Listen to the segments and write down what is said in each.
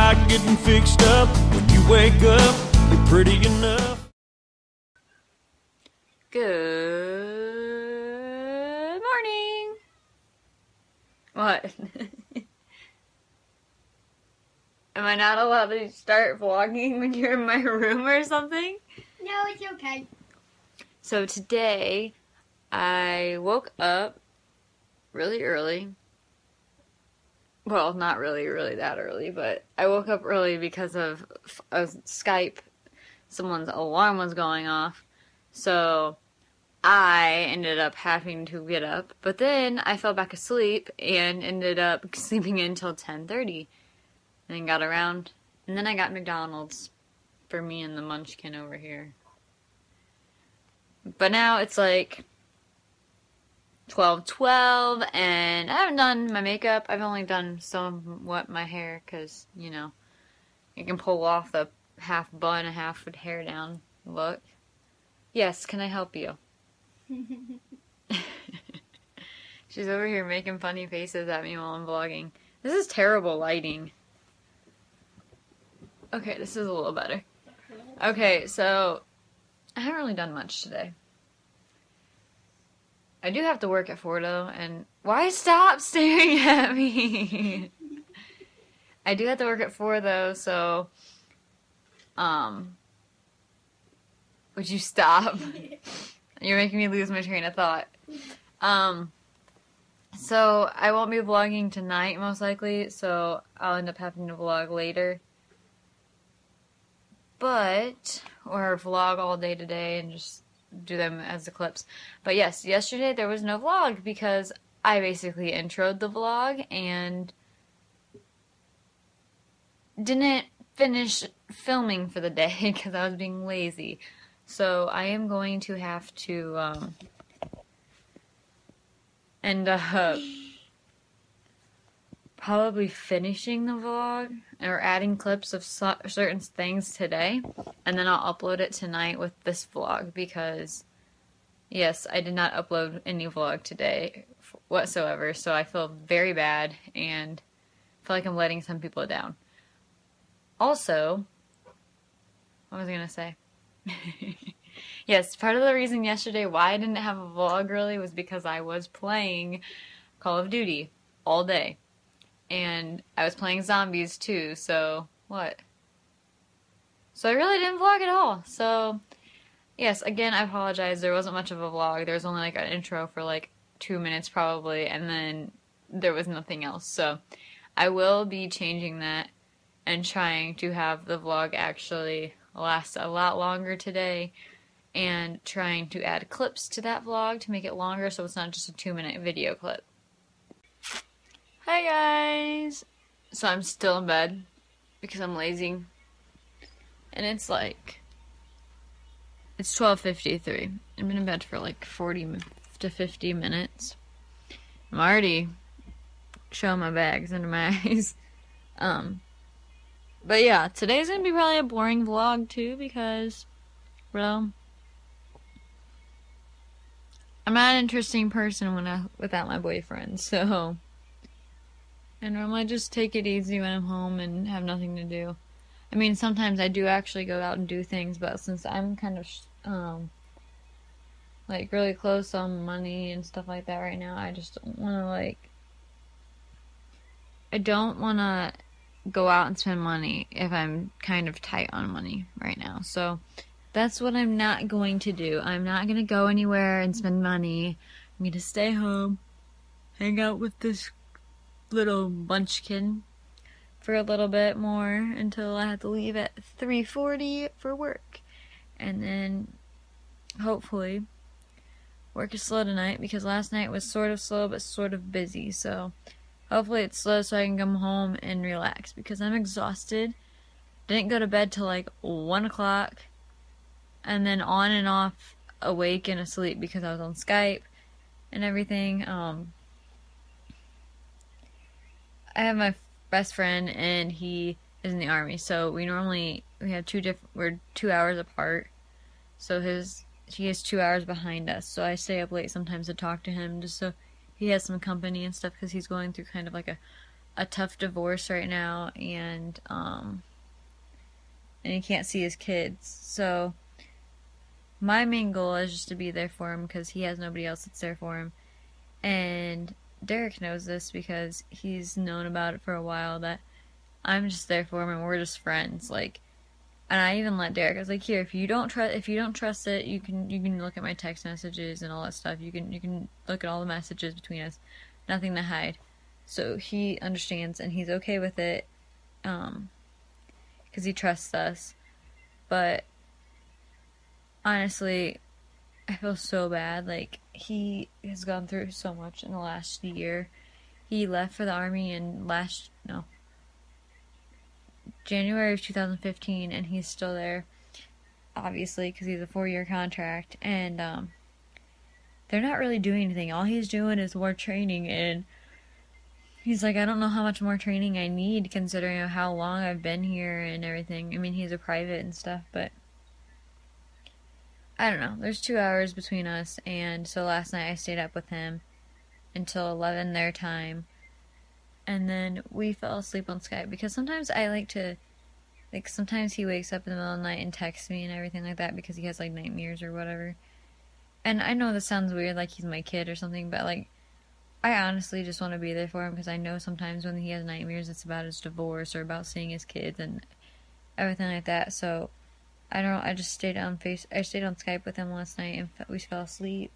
like getting fixed up. When you wake up, you're pretty enough. Good morning. What? Am I not allowed to start vlogging when you're in my room or something? No, it's okay. So today, I woke up really early. Well, not really that early, but I woke up early because of a Skype. Someone's alarm was going off. So I ended up having to get up. But then I fell back asleep and ended up sleeping until 10:30. And then got around. And then I got McDonald's for me and the munchkin over here. But now it's like 12:12, and I haven't done my makeup. I've only done somewhat my hair, because, you know, you can pull off the half bun, half hair down look. Yes, can I help you? She's over here making funny faces at me while I'm vlogging. This is terrible lighting. Okay, this is a little better. Okay, so I haven't really done much today. I do have to work at 4 though, and why stop staring at me? I do have to work at 4 though, so would you stop? You're making me lose my train of thought. So I won't be vlogging tonight most likely, so I'll end up having to vlog later. Or vlog all day today and just do them as the clips. But yes, yesterday there was no vlog because I basically introed the vlog and didn't finish filming for the day because I was being lazy. So I am going to have to end up probably finishing the vlog or adding clips of certain things today, and then I'll upload it tonight with this vlog because, yes, I did not upload any vlog today whatsoever, so I feel very bad and feel like I'm letting some people down. Also, what was I gonna say? Yes, part of the reason yesterday why I didn't have a vlog really was because I was playing Call of Duty all day. And I was playing zombies too, so what? So I really didn't vlog at all. So, yes, again, I apologize. There wasn't much of a vlog. There was only like an intro for like 2 minutes probably, and then there was nothing else. So I will be changing that and trying to have the vlog actually last a lot longer today, and trying to add clips to that vlog to make it longer so it's not just a 2-minute video clip. Hi guys! So I'm still in bed because I'm lazy. And it's 12:53. I've been in bed for like 40 to 50 minutes. I'm already showing my bags under my eyes. But yeah, today's gonna be probably a boring vlog too because, well, I'm not an interesting person without my boyfriend, so I normally just take it easy when I'm home and have nothing to do. I mean, sometimes I do actually go out and do things, but since I'm kind of, like, really close on money and stuff like that right now, I just don't want to, I don't want to go out and spend money if I'm kind of tight on money right now. So, that's what I'm not going to do. I'm not going to go anywhere and spend money. I'm going to stay home, hang out with this little munchkin for a little bit more until I have to leave at 3:40 for work, and then hopefully work is slow tonight because last night was sort of slow but sort of busy, so hopefully it's slow so I can come home and relax because I'm exhausted. Didn't go to bed till like 1 o'clock, and then on and off awake and asleep because I was on Skype and everything. I have my best friend, and he is in the army, so we have we're 2 hours apart, so he is 2 hours behind us, so I stay up late sometimes to talk to him just so he has some company and stuff because he's going through kind of like a tough divorce right now, and he can't see his kids. So my main goal is just to be there for him because he has nobody else that's there for him. And Derek knows this because he's known about it for a while, that I'm just there for him and we're just friends. Like, and I even let Derek, I was like, here, if you don't trust it, you can look at my text messages and all that stuff. You can look at all the messages between us. Nothing to hide. So he understands and he's okay with it, because he trusts us. But honestly, I feel so bad. Like, he has gone through so much in the last year. He left for the Army in January of 2015, and he's still there, obviously, because he's a 4-year contract. And they're not really doing anything. All he's doing is more training, and he's like, I don't know how much more training I need, considering how long I've been here and everything. I mean, he's a private and stuff, but I don't know. There's 2 hours between us, and so last night I stayed up with him until 11 their time, and then we fell asleep on Skype, because sometimes I like to, like, sometimes he wakes up in the middle of the night and texts me and everything like that because he has, like, nightmares or whatever. And I know this sounds weird, like he's my kid or something, but, like, I honestly just want to be there for him, because I know sometimes when he has nightmares it's about his divorce or about seeing his kids and everything like that. So I don't know, I just stayed on Skype with him last night, and we fell asleep.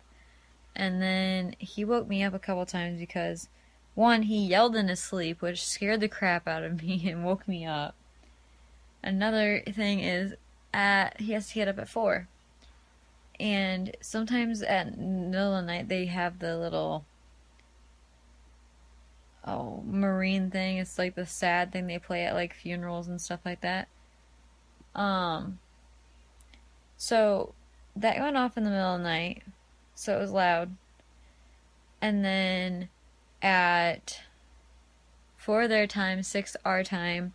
And then he woke me up a couple times because, one, he yelled in his sleep, which scared the crap out of me and woke me up. Another thing is, he has to get up at 4. And sometimes at the middle of the night they have the little Marine thing. It's like the sad thing they play at, like, funerals and stuff like that. So that went off in the middle of the night, so it was loud. And then at 4 their time, 6 our time,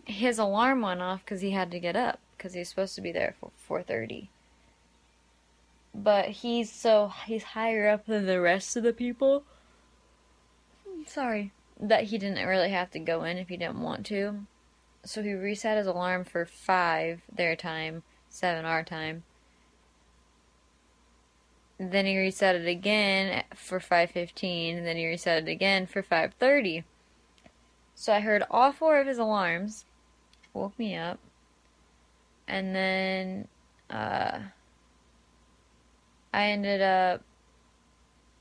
his alarm went off because he had to get up, because he was supposed to be there for 4:30. But he's higher up than the rest of the people. Sorry. That he didn't really have to go in if he didn't want to. So he reset his alarm for 5 their time, 7 our time. Then he reset it again for 5:15, and then he reset it again for 5:30. So I heard all 4 of his alarms, woke me up, and then I ended up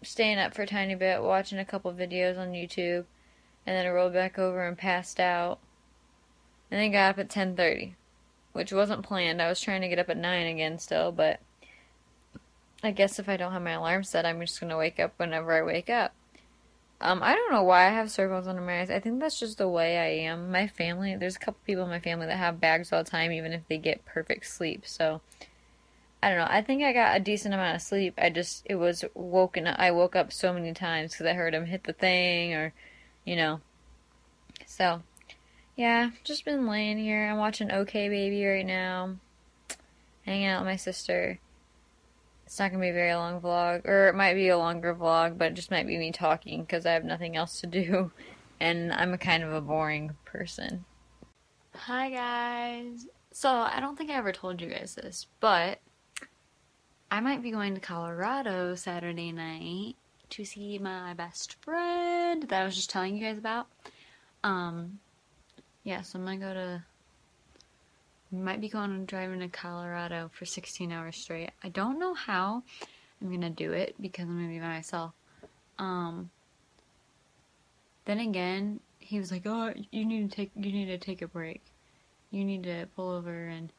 staying up for a tiny bit, watching a couple videos on YouTube, and then I rolled back over and passed out, and then got up at 10:30, which wasn't planned. I was trying to get up at 9 again still, but I guess if I don't have my alarm set, I'm just going to wake up whenever I wake up. I don't know why I have circles under my eyes. I think that's just the way I am. My family, there's a couple people in my family that have bags all the time, even if they get perfect sleep, so I don't know. I think I got a decent amount of sleep. I woke up so many times because I heard him hit the thing, or, So, yeah, just been laying here. I'm watching OK Baby right now, hanging out with my sister. It's not going to be a very long vlog, or it might be a longer vlog, but it just might be me talking because I have nothing else to do, and I'm a kind of a boring person. Hi guys! So, I don't think I ever told you guys this, but I might be going to Colorado Saturday night to see my best friend that I was just telling you guys about. Yeah, so I'm gonna might be going and driving to Colorado for 16 hours straight. I don't know how I'm gonna do it because I'm gonna be by myself. Then again, he was like, "Oh, you need to take a break. You need to pull over and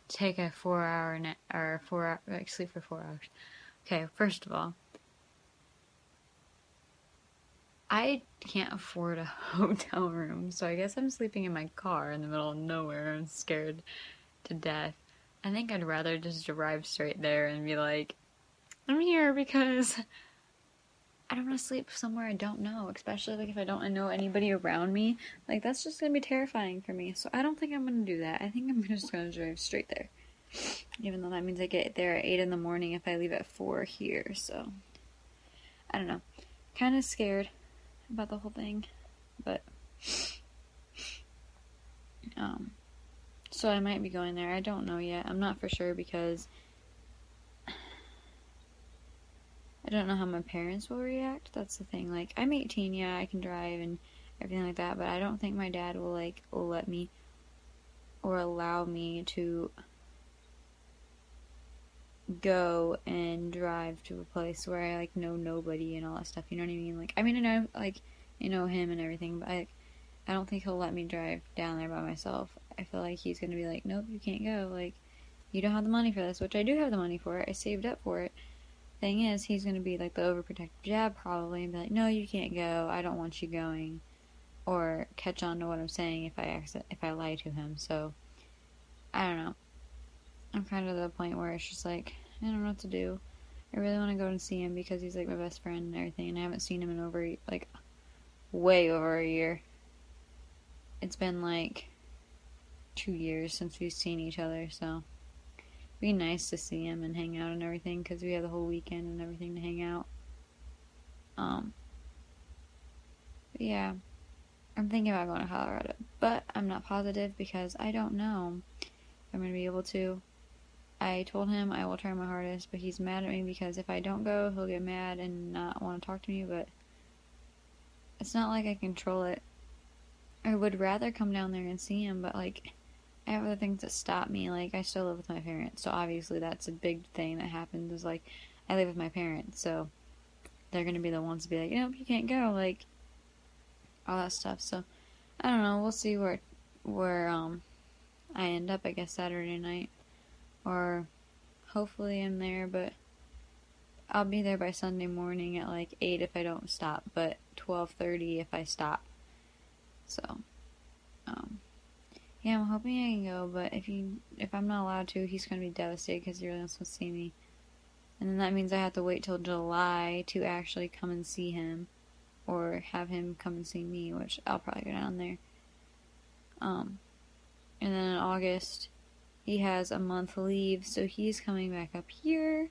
take a 4-hour nap, or 4 hour, like, sleep for 4 hours." Okay, first of all, I can't afford a hotel room, so I guess I'm sleeping in my car in the middle of nowhere. I'm scared to death. I think I'd rather just drive straight there and be like, I'm here because I don't want to sleep somewhere I don't know, especially like if I don't know anybody around me. Like, that's just going to be terrifying for me, so I don't think I'm going to do that. I think I'm just going to drive straight there. Even though that means I get there at 8 in the morning if I leave at 4 here, so I don't know. kind of scared about the whole thing, but so I might be going there. I don't know yet. I'm not for sure because I don't know how my parents will react. That's the thing. Like, I'm 18, yeah, I can drive and everything like that, but I don't think my dad will, like, let me or allow me to go and drive to a place where I, like, know nobody and all that stuff, you know what I mean? Like, I mean, I know, like, I know him and everything, but I don't think he'll let me drive down there by myself. I feel like he's gonna be like, nope, you can't go, like, you don't have the money for this, which I do have the money for it, I saved up for it. Thing is, he's gonna be like the overprotective dad probably and be like, no, you can't go, I don't want you going, or catch on to what I'm saying if I lie to him. So I don't know. I'm kind of at the point where it's just like, I don't know what to do. I really want to go and see him because he's like my best friend and everything, and I haven't seen him in like way over a year. It's been like 2 years since we've seen each other, so it'd be nice to see him and hang out and everything because we have the whole weekend and everything to hang out. But yeah, I'm thinking about going to Colorado, but I'm not positive because I don't know if I'm going to be able to. I told him I will try my hardest, but he's mad at me because if I don't go, he'll get mad and not want to talk to me, but it's not like I control it. I would rather come down there and see him, but, like, I have other things that stop me. Like, I still live with my parents, so obviously that's a big thing that happens is, like, I live with my parents, so they're going to be the ones to be like, nope, you can't go, like, all that stuff. So, I don't know, we'll see where I end up, I guess, Saturday night. Or hopefully I'm there, but I'll be there by Sunday morning at like 8 if I don't stop, but 12:30 if I stop. So, yeah, I'm hoping I can go, but if I'm not allowed to, he's going to be devastated because he really wants to see me. And then that means I have to wait till July to actually come and see him, or have him come and see me, which I'll probably go down there. And then in August, he has a month leave, so he's coming back up here.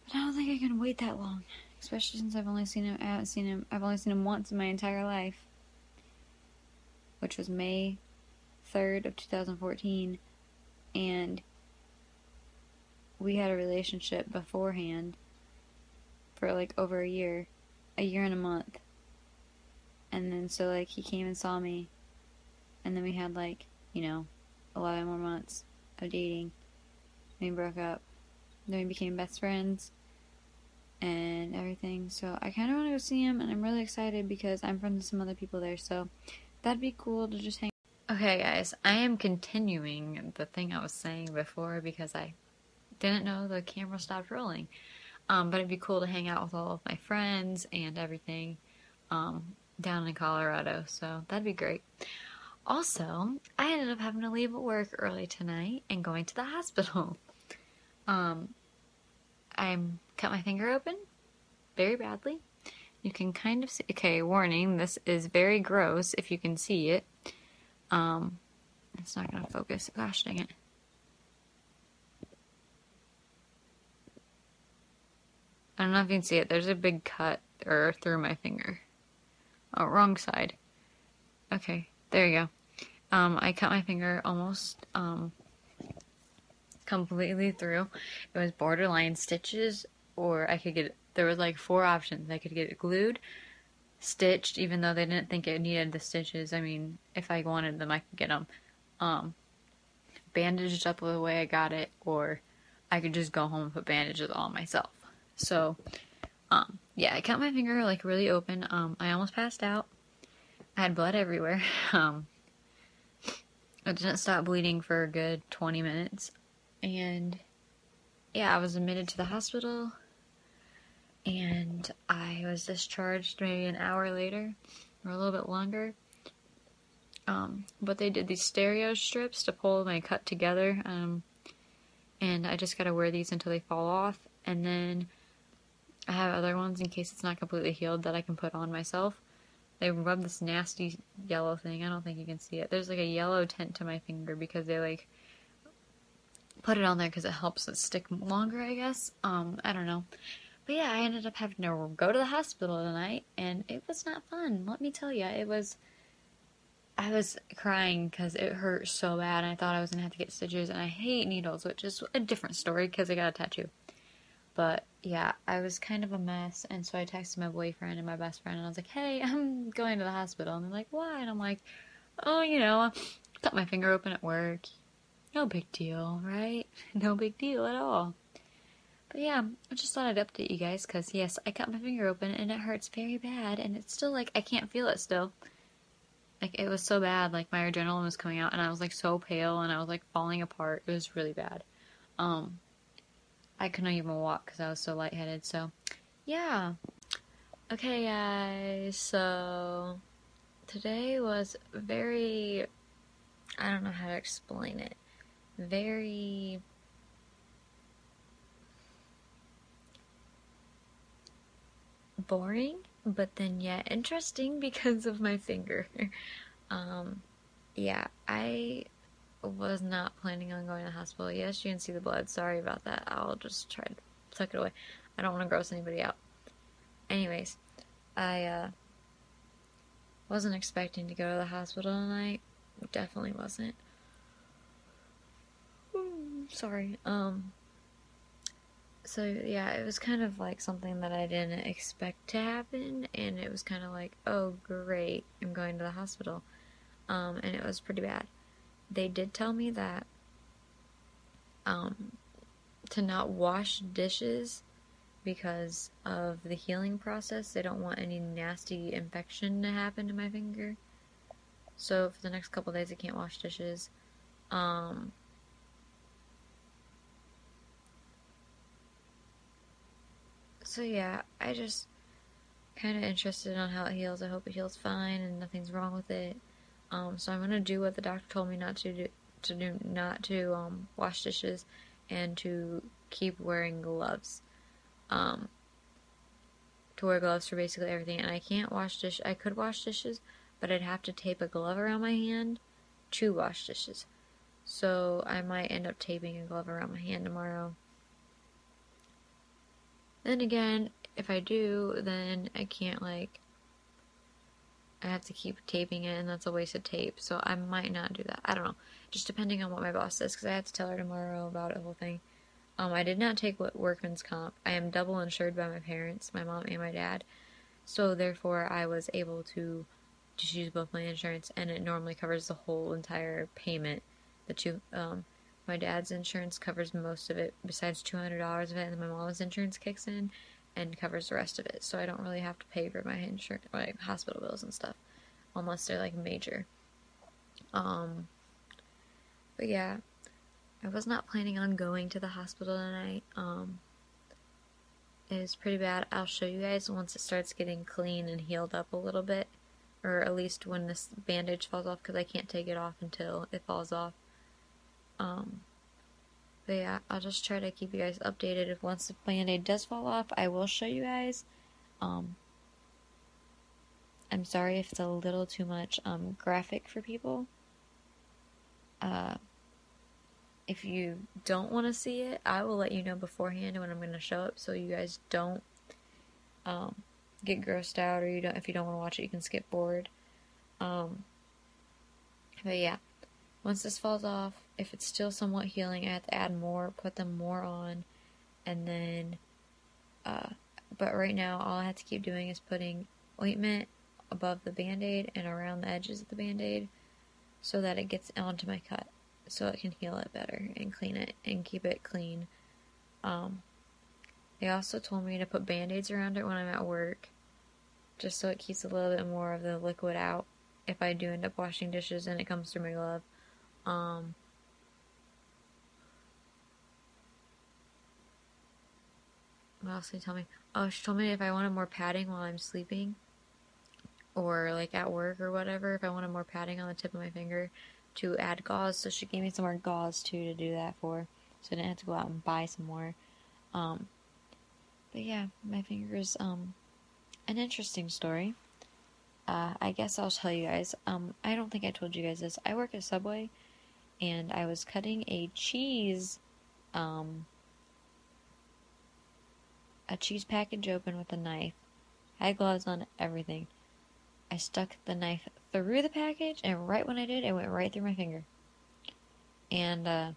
But I don't think I can wait that long, especially since I've only seen him once in my entire life, which was May 3rd of 2014, and we had a relationship beforehand for like over a year and a month, and then so like he came and saw me, and then we had like, 11 more months of dating. Then we broke up. Then we became best friends and everything. So I kind of want to go see him, and I'm really excited because I'm friends with some other people there. So that'd be cool to just hang. Okay, guys, I am continuing the thing I was saying before because I didn't know the camera stopped rolling. But it'd be cool to hang out with all of my friends and everything down in Colorado. So that'd be great. Also, I ended up having to leave work early tonight and going to the hospital. I cut my finger open very badly. You can kind of see, okay, warning, this is very gross if you can see it. It's not going to focus. Gosh dang it. I don't know if you can see it. There's a big cut through my finger. Oh, wrong side. Okay. There you go. I cut my finger almost completely through. It was borderline stitches, or there was like 4 options. I could get it glued, stitched, even though they didn't think it needed the stitches. I mean, if I wanted them, I could get them bandaged up the way I got it, or I could just go home and put bandages on myself. So, yeah, I cut my finger like really open. I almost passed out. I had blood everywhere. It didn't stop bleeding for a good 20 minutes. And yeah, I was admitted to the hospital. And I was discharged maybe an hour later, or a little bit longer. But they did these stereo strips to pull my cut together. And I just gotta wear these until they fall off. And then I have other ones in case it's not completely healed that I can put on myself. They rub this nasty yellow thing. I don't think you can see it. There's like a yellow tint to my finger because they like put it on there because it helps it stick longer, I guess. I don't know. But yeah, I ended up having to go to the hospital tonight, and it was not fun. Let me tell you, I was crying because it hurt so bad, and I thought I was going to have to get stitches, and I hate needles, which is a different story because I got a tattoo. But yeah, I was kind of a mess, and so I texted my boyfriend and my best friend, and I was like, hey, I'm going to the hospital. And they're like, why? And I'm like, oh, I cut my finger open at work. No big deal, right? No big deal at all. But yeah, I just thought I'd update you guys, because yes, I cut my finger open, and it hurts very bad, and it's still like, I can't feel it still. Like, it was so bad, like, my adrenaline was coming out, and I was, like, so pale, and I was, like, falling apart. It was really bad. I couldn't even walk because I was so lightheaded, so, yeah. Okay, guys, so, today was very, I don't know how to explain it, very boring, but then yet interesting because of my finger. Yeah, I was not planning on going to the hospital. Yes, you can see the blood. Sorry about that. I'll just try to tuck it away. I don't want to gross anybody out. Anyways, I wasn't expecting to go to the hospital tonight. Definitely wasn't. Sorry. So yeah, it was kind of like something that I didn't expect to happen, and it was kind of like, oh great, I'm going to the hospital. And it was pretty bad. They did tell me that to not wash dishes because of the healing process. They don't want any nasty infection to happen to my finger. So for the next couple days I can't wash dishes. So yeah, I just kind of interested on how it heals. I hope it heals fine and nothing's wrong with it. So I'm gonna do what the doctor told me not to do, not to wash dishes, and to keep wearing gloves. To wear gloves for basically everything. And I can't wash dishes. I could wash dishes, but I'd have to tape a glove around my hand to wash dishes. So I might end up taping a glove around my hand tomorrow. Then again, if I do, then I can't, I have to keep taping it, and that's a waste of tape, so I might not do that. I don't know. Just depending on what my boss says, because I have to tell her tomorrow about the whole thing. I did not take workman's comp. I am double insured by my parents, my mom and my dad, so therefore I was able to just use both my insurance, and it normally covers the whole entire payment. My dad's insurance covers most of it, besides $200 of it, and then my mom's insurance kicks in and covers the rest of it. So I don't really have to pay for my insurance, hospital bills and stuff, unless they're major. But yeah, I was not planning on going to the hospital tonight. It was pretty bad. I'll show you guys once it starts getting clean and healed up a little bit, or at least when this bandage falls off, because I can't take it off until it falls off. But yeah, I'll just try to keep you guys updated. If once the band-aid does fall off, I will show you guys. I'm sorry if it's a little too much graphic for people. If you don't want to see it, I will let you know beforehand when I'm going to show it, so you guys don't get grossed out, or if you don't want to watch it, you can skip forward. But yeah. Once this falls off, if it's still somewhat healing, I have to add more, put them more on, and then, but right now, all I have to keep doing is putting ointment above the Band-Aid and around the edges of the Band-Aid, so that it gets onto my cut, so it can heal it better, and clean it, and keep it clean. They also told me to put Band-Aids around it when I'm at work, just so it keeps a little bit more of the liquid out, if I do end up washing dishes and it comes through my glove. What else did they tell me? Oh, she told me if I wanted more padding while I'm sleeping, or at work or whatever, if I wanted more padding on the tip of my finger, to add gauze. So she gave me some more gauze too to do that for, so I didn't have to go out and buy some more. But yeah, my finger's an interesting story. I guess I'll tell you guys. I don't think I told you guys this. I work at Subway, and I was cutting a cheese a cheese package open with a knife. Had gloves on, everything. I stuck the knife through the package, and right when I did, it went right through my finger. And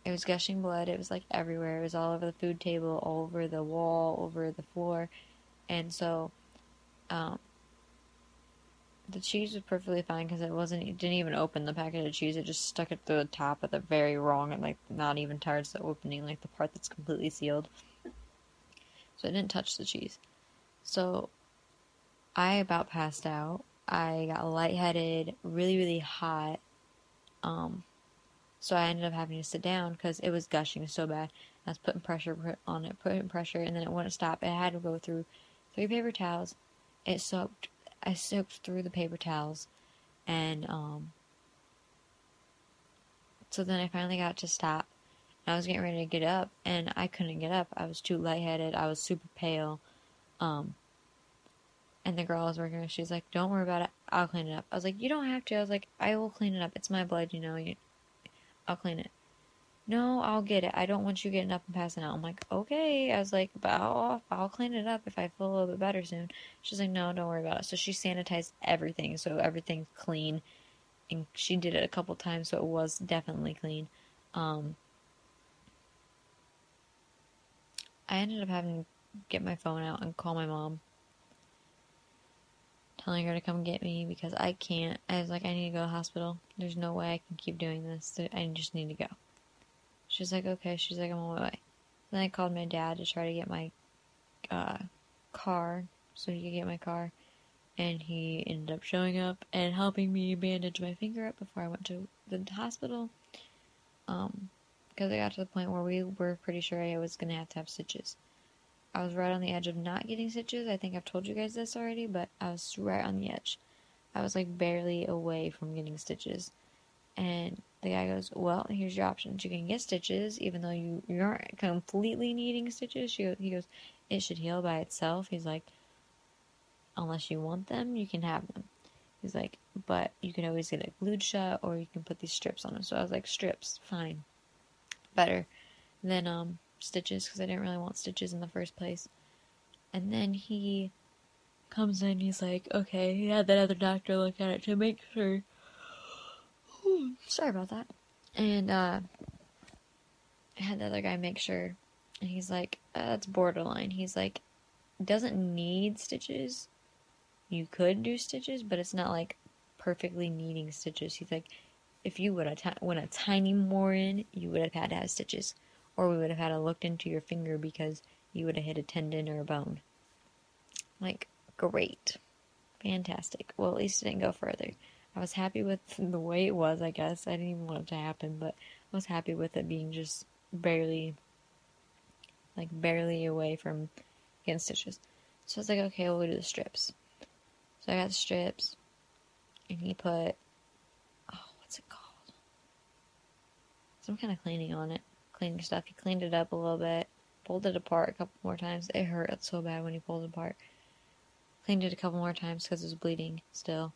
it was gushing blood. It was like everywhere. It was all over the food table, all over the wall, over the floor. And so the cheese was perfectly fine because it didn't even open the packet of cheese. It just stuck it through the top at the very wrong and like not even towards the opening, like the part that's completely sealed. So it didn't touch the cheese. So I about passed out. I got lightheaded, really, really hot. So I ended up having to sit down because it was gushing so bad. I was putting pressure on it, and then it wouldn't stop. It had to go through 3 paper towels. I soaked through the paper towels, and so then I finally got to stop. And I was getting ready to get up, and I couldn't get up. I was too lightheaded. I was super pale. And the girl I was working with, she's like, "Don't worry about it. I'll clean it up." I was like, "You don't have to." I was like, "I will clean it up. It's my blood, you know. I'll clean it." "No, I'll get it. I don't want you getting up and passing out." I'm like, "Okay." I was like, "But I'll clean it up if I feel a little bit better soon." She's like, "No, don't worry about it." So she sanitized everything, so everything's clean. And she did it a couple times, so it was definitely clean. I ended up having to get my phone out and call my mom, telling her to come get me because I can't. I was like, "I need to go to the hospital. There's no way I can keep doing this. I just need to go." She's like, "Okay." She's like, "I'm on my way." Then I called my dad to try to get my car so he could get my car. And he ended up showing up and helping me bandage my finger up before I went to the hospital. Because I got to the point where we were pretty sure I was going to have stitches. I was right on the edge of not getting stitches. I think I've told you guys this already, but I was right on the edge. I was like barely away from getting stitches. And the guy goes, "Well, here's your options. You can get stitches, even though you aren't completely needing stitches." He goes, "It should heal by itself." He's like, "Unless you want them, you can have them." He's like, "But you can always get it glued shut, or you can put these strips on them." So I was like, "Strips, fine. Better than stitches," because I didn't really want stitches in the first place. And then he comes in, he's like, "Okay," he had that other doctor look at it to make sure. Sorry about that. And I had the other guy make sure, and he's like, "That's borderline." He's like, "Doesn't need stitches. You could do stitches, but it's not like perfectly needing stitches." He's like, "If you would have went a tiny more in, you would have had to have stitches, or we would have had to look into your finger because you would have hit a tendon or a bone." Like, great, fantastic. Well, at least it didn't go further. I was happy with the way it was, I guess. I didn't even want it to happen, but I was happy with it being just barely away from getting stitches. So I was like, "Okay, we'll do the strips." So I got the strips, and he put, what's it called? Some kind of cleaning on it. Cleaning stuff. He cleaned it up a little bit, pulled it apart a couple more times. It hurt so bad when he pulled it apart. Cleaned it a couple more times because it was bleeding still.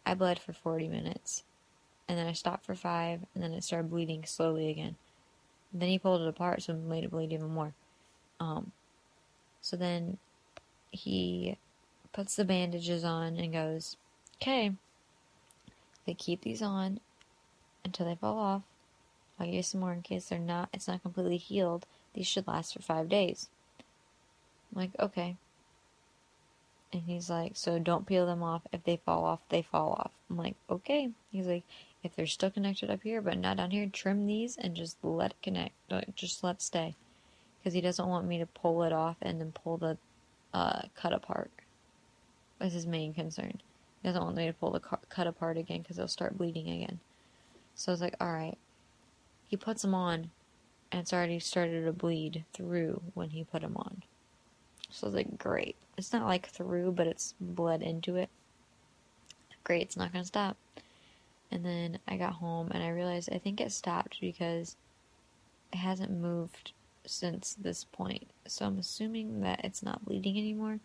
I bled for 40 minutes, and then I stopped for 5, and then it started bleeding slowly again. And then he pulled it apart, so it made it bleed even more. So then he puts the bandages on and goes, "Okay, they keep these on until they fall off. I'll give you some more in case it's not completely healed. These should last for 5 days." I'm like, "Okay." And he's like, "So don't peel them off. If they fall off, they fall off." I'm like, "Okay." He's like, "If they're still connected up here, but not down here, trim these and just let it connect. Just let it stay." Because he doesn't want me to pull it off and then pull the cut apart. That's his main concern. He doesn't want me to pull the cut apart again because it'll start bleeding again. So I was like, "Alright." He puts them on, and it's already started to bleed through when he put them on. So I was like, "Great." It's not like through, but it's bled into it. Great, it's not gonna stop. And then I got home, and I realized I think it stopped because it hasn't moved since this point. So I'm assuming that it's not bleeding anymore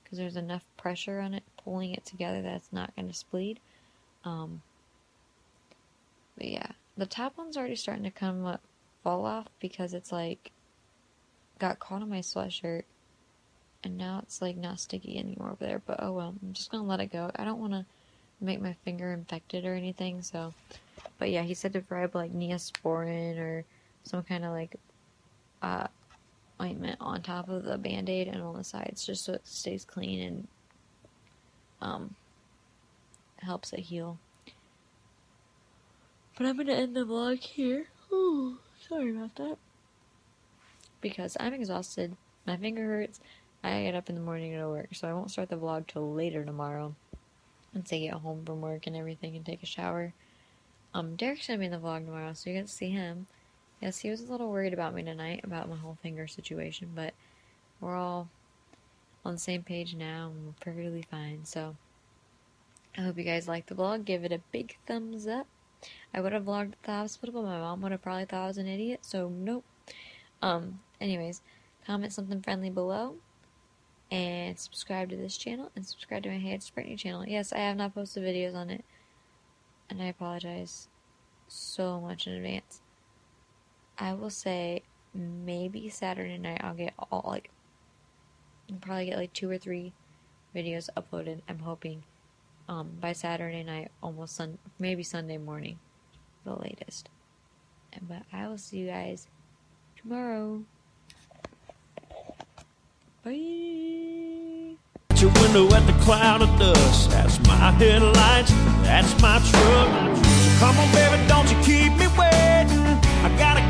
because there's enough pressure on it pulling it together that it's not going to bleed. But yeah, the top one's already starting to fall off because it's like got caught on my sweatshirt. And now it's like not sticky anymore over there. But oh well, I'm just gonna let it go. I don't want to make my finger infected or anything. So, but yeah, he said to rub like Neosporin or some kind of like ointment on top of the band-aid and on the sides, just so it stays clean and helps it heal. But I'm gonna end the vlog here. Oh, sorry about that. Because I'm exhausted. My finger hurts. I get up in the morning to go to work, so I won't start the vlog till later tomorrow. Once I get home from work and everything and take a shower. Derek's gonna be in the vlog tomorrow, so you get to see him. Yes, he was a little worried about me tonight, about my whole finger situation, but we're all on the same page now, and we're perfectly fine, so I hope you guys like the vlog. Give it a big thumbs up. I would have vlogged at the hospital, but my mom would have probably thought I was an idiot, so nope. Anyways, comment something friendly below. And subscribe to this channel, and subscribe to my Hey It's Brittany channel. Yes, I have not posted videos on it, and I apologize so much in advance. I will say, maybe Saturday night I'll get I'll probably get like 2 or 3 videos uploaded, I'm hoping, by Saturday night, maybe Sunday morning, the latest. But I will see you guys tomorrow. Bye. Your window at the cloud of dust. That's my headlights. That's my truck. So come on, baby, don't you keep me waiting. I gotta